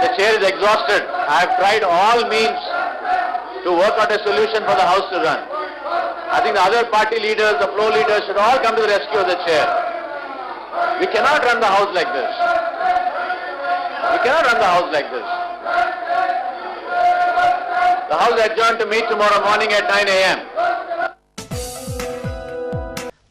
The chair is exhausted. I have tried all means to work out a solution for the House to run. I think the other party leaders, the floor leaders should all come to the rescue of the chair. We cannot run the House like this. We cannot run the House like this. The House adjourned to meet tomorrow morning at 9 a.m.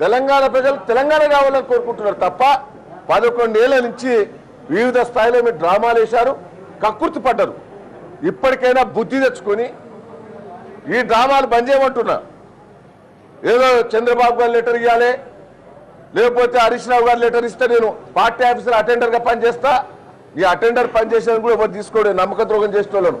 Telangana ప్రజలు తెలంగాణ కావాలని కోరుకుంటున్నారు తప్ప 11 ఏళ్ల నుంచి వివిధ స్థాయిలో మీరు డ్రామాలు వేశారు, కక్కుర్తి పడ్డారు. ఇప్పటికైనా బుద్ధి తెచ్చుకొని ఈ డ్రామాలు బంద్ చేయమంటున్నా. ఏదో చంద్రబాబు గారు లెటర్ ఇవ్వాలి, లేకపోతే హరీష్ రావు గారు లెటర్ ఇస్తే నేను పార్టీ ఆఫీసర్ అటెండర్గా పనిచేస్తా. ఈ అటెండర్ పనిచేసేది కూడా ఎవరు తీసుకోండి, నమ్మక ద్రోహం చేసే వాళ్ళను.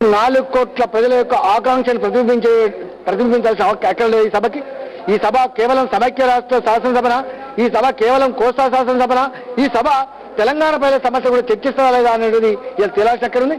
4 కోట్ల ప్రజల యొక్క ఆకాంక్షను ప్రతిబింబించాల్సిన ఎక్కడ లేదు ఈ సభకి. ఈ సభ కేవలం సమైక్య రాష్ట్ర శాసనసభన, ఈ సభ కేవలం కోస్తా శాసనసభన, ఈ సభ తెలంగాణ ప్రజల సమస్య కూడా చర్చిస్తారా లేదా అనేది ఇలా తేలాల్సిన ఎక్కడ ఉంది.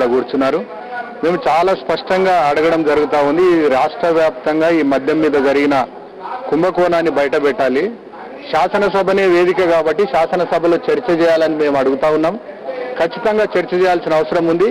కూర్చున్నారు. మేము చాలా స్పష్టంగా అడగడం జరుగుతా ఉంది. రాష్ట్ర వ్యాప్తంగా ఈ మద్యం మీద జరిగిన కుంభకోణాన్ని బయటపెట్టాలి. శాసనసభనే వేదిక కాబట్టి శాసనసభలో చర్చ చేయాలని మేము అడుగుతా ఉన్నాం. ఖచ్చితంగా చర్చ చేయాల్సిన అవసరం ఉంది.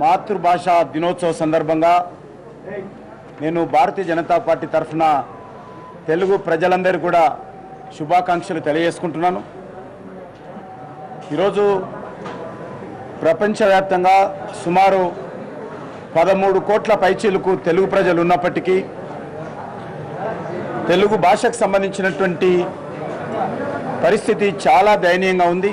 మాతృభాష దినోత్సవ సందర్భంగా నేను భారతీయ జనతా పార్టీ తరఫున తెలుగు ప్రజలందరూ కూడా శుభాకాంక్షలు తెలియజేసుకుంటున్నాను। ఈరోజు ప్రపంచవ్యాప్తంగా సుమారు 13 కోట్ల పైచీలకు తెలుగు ప్రజలు ఉన్నప్పటికీ తెలుగు భాషకు సంబంధించినటువంటి పరిస్థితి చాలా దయనీయంగా ఉంది।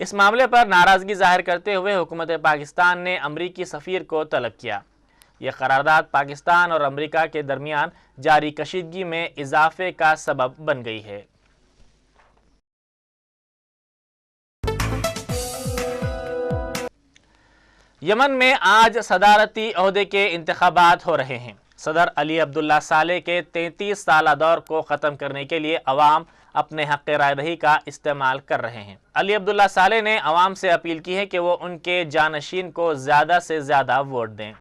اس معاملے پر ناراضگی ظاہر کرتے ہوئے حکومت پاکستان نے امریکی سفیر کو طلب کیا۔ یہ قرارداد پاکستان اور امریکہ کے درمیان جاری کشیدگی میں اضافے کا سبب بن گئی ہے۔ یمن میں آج صدارتی عہدے کے انتخابات ہو رہے ہیں۔ صدر علی عبداللہ صالح کے 33 سالہ دور کو ختم کرنے کے لیے عوام اپنے حق رائے دہی کا استعمال کر رہے ہیں۔ علی عبداللہ صالح نے عوام سے اپیل کی ہے کہ وہ ان کے جانشین کو زیادہ سے زیادہ ووٹ دیں۔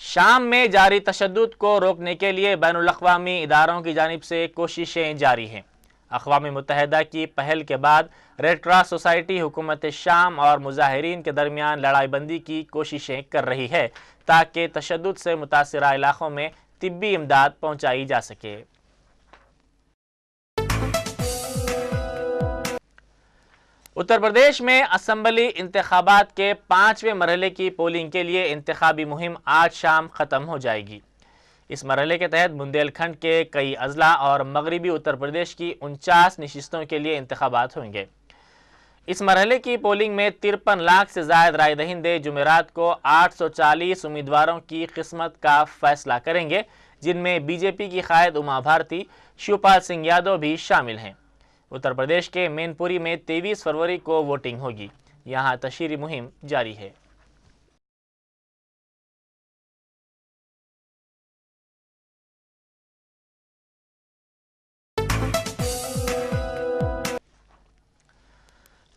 شام میں جاری تشدد کو روکنے کے لیے بین الاقوامی اداروں کی جانب سے کوششیں جاری ہیں۔ اقوام متحدہ کی پہل کے بعد ریڈ کراس سوسائٹی حکومت شام اور مظاہرین کے درمیان لڑائی بندی کی کوششیں کر رہی ہے تاکہ تشدد سے متاثرہ علاقوں میں طبی امداد پہنچائی جا سکے۔ اتر پردیش میں اسمبلی انتخابات کے 5ویں مرحلے کی پولنگ کے لیے انتخابی مہم آج شام ختم ہو جائے گی۔ اس مرحلے کے تحت بندیل کھنڈ کے کئی اضلاع اور مغربی اتر پردیش کی 49 نشستوں کے لیے انتخابات ہوں گے۔ اس مرحلے کی پولنگ میں 53 لاکھ سے زائد رائے دہندے جمعرات کو 840 امیدواروں کی قسمت کا فیصلہ کریں گے، جن میں بی جے پی کی قائد اما بھارتی، شیو پال سنگھ یادو بھی شامل ہیں۔ اتر پردیش کے مین پوری میں 23 فروری کو ووٹنگ ہوگی۔ یہاں تشہیری مہم جاری ہے۔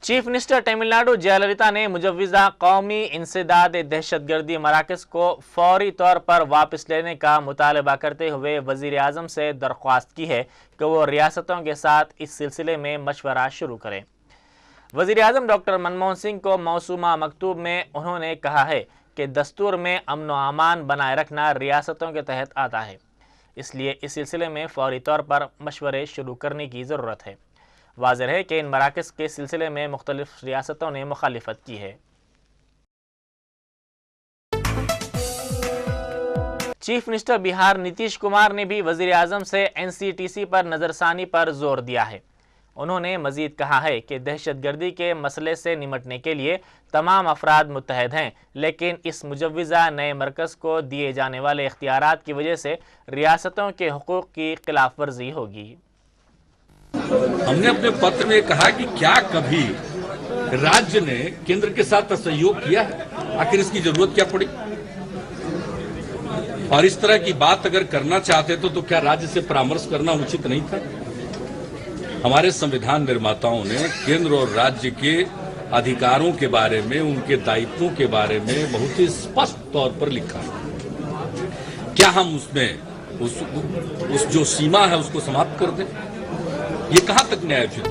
چیف منسٹر تمل ناڈو جے للیتا نے مجوزہ قومی انسداد دہشت گردی مراکز کو فوری طور پر واپس لینے کا مطالبہ کرتے ہوئے وزیر اعظم سے درخواست کی ہے کہ وہ ریاستوں کے ساتھ اس سلسلے میں مشورہ شروع کریں۔ وزیر اعظم ڈاکٹر منموہن سنگھ کو موسومہ مکتوب میں انہوں نے کہا ہے کہ دستور میں امن و امان بنائے رکھنا ریاستوں کے تحت آتا ہے، اس لیے اس سلسلے میں فوری طور پر مشورے شروع کرنے کی ضرورت ہے۔ واضح ہے کہ ان مراکز کے سلسلے میں مختلف ریاستوں نے مخالفت کی ہے۔ چیف منسٹر بہار نتیش کمار نے بھی وزیر اعظم سے NCTC پر نظر ثانی پر زور دیا ہے۔ انہوں نے مزید کہا ہے کہ دہشت گردی کے مسئلے سے نمٹنے کے لیے تمام افراد متحد ہیں، لیکن اس مجوزہ نئے مرکز کو دیے جانے والے اختیارات کی وجہ سے ریاستوں کے حقوق کی خلاف ورزی ہوگی۔ ہم نے اپنے پتر میں کہا کہ کیا کبھی راجیہ نے کیندر کے ساتھ سہیوگ کیا ہے؟ آخر اس کی ضرورت کیا پڑی؟ اور اس طرح کی بات اگر کرنا چاہتے تو کیا راجیہ سے پرامرش کرنا اچت نہیں تھا؟ ہمارے سنویدھان نرماتاؤں نے کیندر اور راجیہ کے ادھیکاروں کے بارے میں، ان کے دائتوں کے بارے میں بہت ہی اسپشٹ طور پر لکھا ہے۔ کیا ہم اس میں اس جو سیما ہے اس کو سماپت کر دیں؟ یہ کہاں تک نیائے اچت؟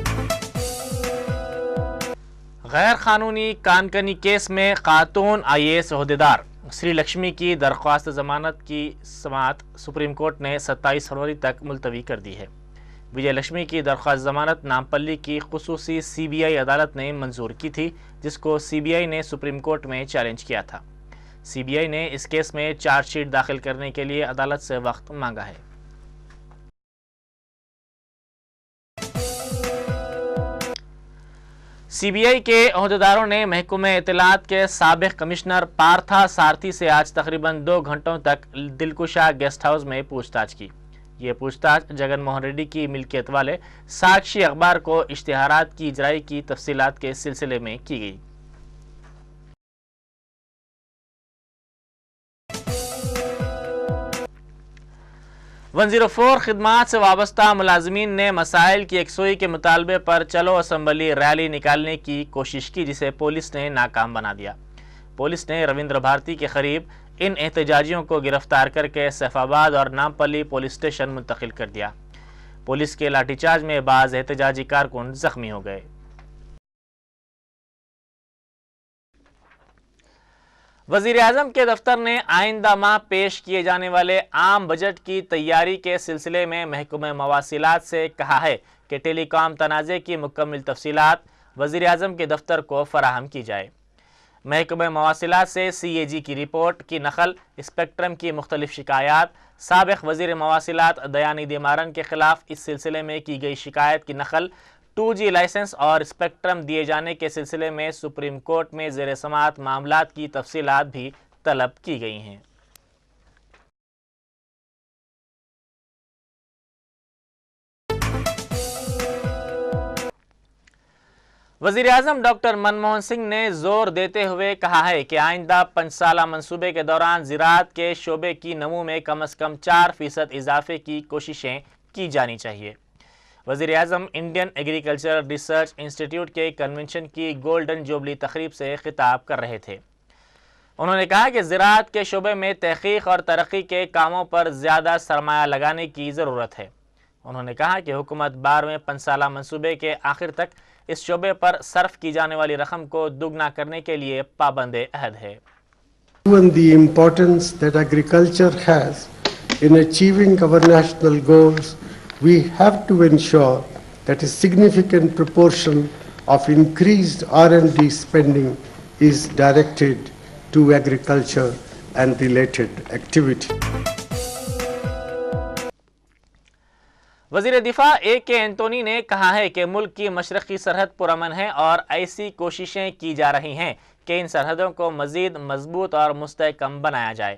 غیر قانونی کانکنی کیس میں خاتون IAS عہدیدار سری لکشمی کی درخواست ضمانت کی سماعت سپریم کورٹ نے 27 فروری تک ملتوی کر دی ہے۔ وجے لکشمی کی درخواست ضمانت نامپلی کی خصوصی CBI عدالت نے منظور کی تھی، جس کو CBI نے سپریم کورٹ میں چیلنج کیا تھا۔ CBI نے اس کیس میں چارج شیٹ داخل کرنے کے لیے عدالت سے وقت مانگا ہے۔ CBI کے عہدیداروں نے محکمہ اطلاعات کے سابق کمشنر پارتھا سارتھی سے آج تقریباً 2 گھنٹوں تک دلکشا گیسٹ ہاؤس میں پوچھ تاچھ کی۔ یہ پوچھ تاچھ جگن موہن ریڈی کی ملکیت والے ساکشی اخبار کو اشتہارات کی اجرائی کی تفصیلات کے سلسلے میں کی گئی۔ ون 104 خدمات سے وابستہ ملازمین نے مسائل کی یکسوئی کے مطالبے پر چلو اسمبلی ریلی نکالنے کی کوشش کی، جسے پولیس نے ناکام بنا دیا۔ پولیس نے رویندر بھارتی کے قریب ان احتجاجیوں کو گرفتار کر کے سیف آباد اور نامپلی پولیس اسٹیشن منتقل کر دیا۔ پولیس کے لاٹھی چارج میں بعض احتجاجی کارکن زخمی ہو گئے۔ وزیر اعظم کے دفتر نے آئندہ ماہ پیش کیے جانے والے عام بجٹ کی تیاری کے سلسلے میں محکمہ مواصلات سے کہا ہے کہ ٹیلی کام تنازع کی مکمل تفصیلات وزیر اعظم کے دفتر کو فراہم کی جائے۔ محکمہ مواصلات سے CAG کی رپورٹ کی نقل، اسپیکٹرم کی مختلف شکایات، سابق وزیر مواصلات دیانیدی مارن کے خلاف اس سلسلے میں کی گئی شکایت کی نقل، 2G لائسنس اور اسپیکٹرم دیے جانے کے سلسلے میں سپریم کورٹ میں زیر سماعت معاملات کی تفصیلات بھی طلب کی گئی ہیں۔ وزیر اعظم ڈاکٹر منموہن سنگھ نے زور دیتے ہوئے کہا ہے کہ آئندہ 5 سالہ منصوبے کے دوران زراعت کے شعبے کی نمو میں کم از کم 4% اضافے کی کوششیں کی جانی چاہیے۔ وزیر اعظم انڈین ایگریکلچرل ریسرچ انسٹی ٹیوٹ کے کنونشن کی گولڈن جوبلی تقریب سے خطاب کر رہے تھے۔ انہوں نے کہا کہ زراعت کے شعبے میں تحقیق اور ترقی کے کاموں پر زیادہ سرمایہ لگانے کی ضرورت ہے۔ انہوں نے کہا کہ حکومت 12ویں 5 سالہ منصوبے کے آخر تک اس شعبے پر صرف کی جانے والی رقم کو دگنا کرنے کے لیے پابند عہد ہے۔ Given the importance that agriculture has in achieving our national goals, we have to ensure that a significant proportion of increased R&D spending is directed to agriculture and related activity. وزیر دفاع AK اینٹونی نے کہا ہے کہ ملک کی مشرقی سرحد پرامن ہے اور ایسی کوششیں کی جا رہی ہیں کہ ان سرحدوں کو مزید مضبوط اور مستحکم بنایا جائے۔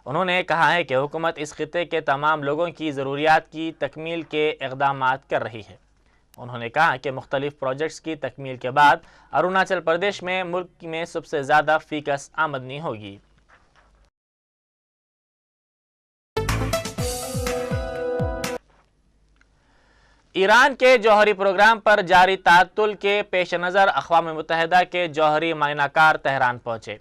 انہوں نے کہا ہے کہ حکومت اس خطے کے تمام لوگوں کی ضروریات کی تکمیل کے اقدامات کر رہی ہے۔ انہوں نے کہا کہ مختلف پروجیکٹس کی تکمیل کے بعد اروناچل پردیش میں ملک میں سب سے زیادہ فی کس آمدنی ہوگی۔ ایران کے جوہری پروگرام پر جاری تعطل کے پیش نظر اقوام متحدہ کے جوہری معنی کار تہران پہنچے۔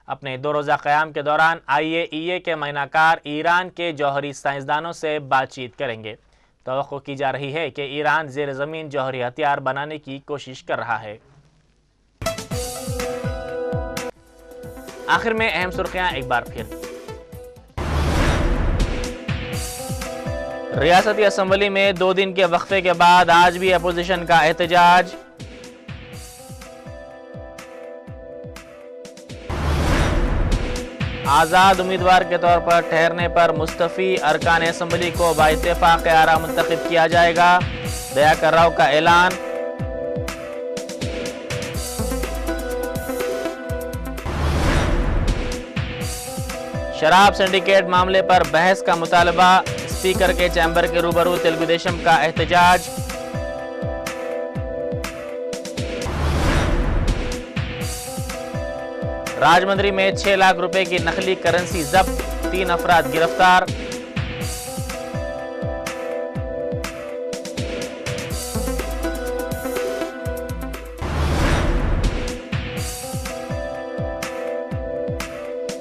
اپنے 2 روزہ قیام کے دوران IAEA کے معنی کار ایران کے جوہری سائنسدانوں سے بات چیت کریں گے۔ توقع کی جا رہی ہے کہ ایران زیر زمین جوہری ہتھیار بنانے کی کوشش کر رہا ہے۔ آخر میں اہم سرخیاں ایک بار پھر۔ ریاستی اسمبلی میں 2 دن کے وقفے کے بعد آج بھی اپوزیشن کا احتجاج۔ آزاد امیدوار کے طور پر ٹھہرنے پر مستعفی ارکان اسمبلی کو باتفاق آراء منتخب کیا جائے گا، دیاکر راؤ کا اعلان۔ شراب سنڈیکیٹ معاملے پر بحث کا مطالبہ، اسپیکر کے چیمبر کے روبرو تلگو دیشم کا احتجاج۔ راجمندری میں 6 لاکھ روپے کی نقلی کرنسی ضبط، 3 افراد گرفتار۔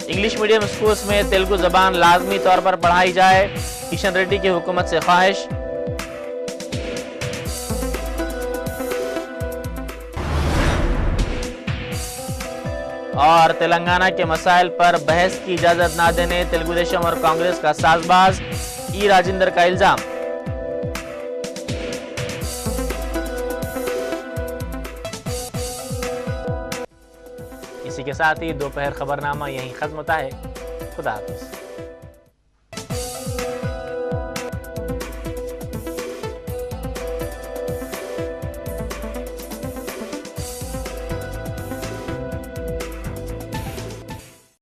انگلش میڈیم اسکولز میں تیلگو زبان لازمی طور پر پڑھائی جائے، کشن ریڈی کی حکومت سے خواہش۔ اور تلنگانہ کے مسائل پر بحث کی اجازت نہ دینے تلگو دیشم اور کانگریس کا ساز باز، ای راجندر کا الزام۔ اسی کے ساتھ ہی دوپہر خبرنامہ یہیں ختم ہوتا ہے۔ خدا حافظ۔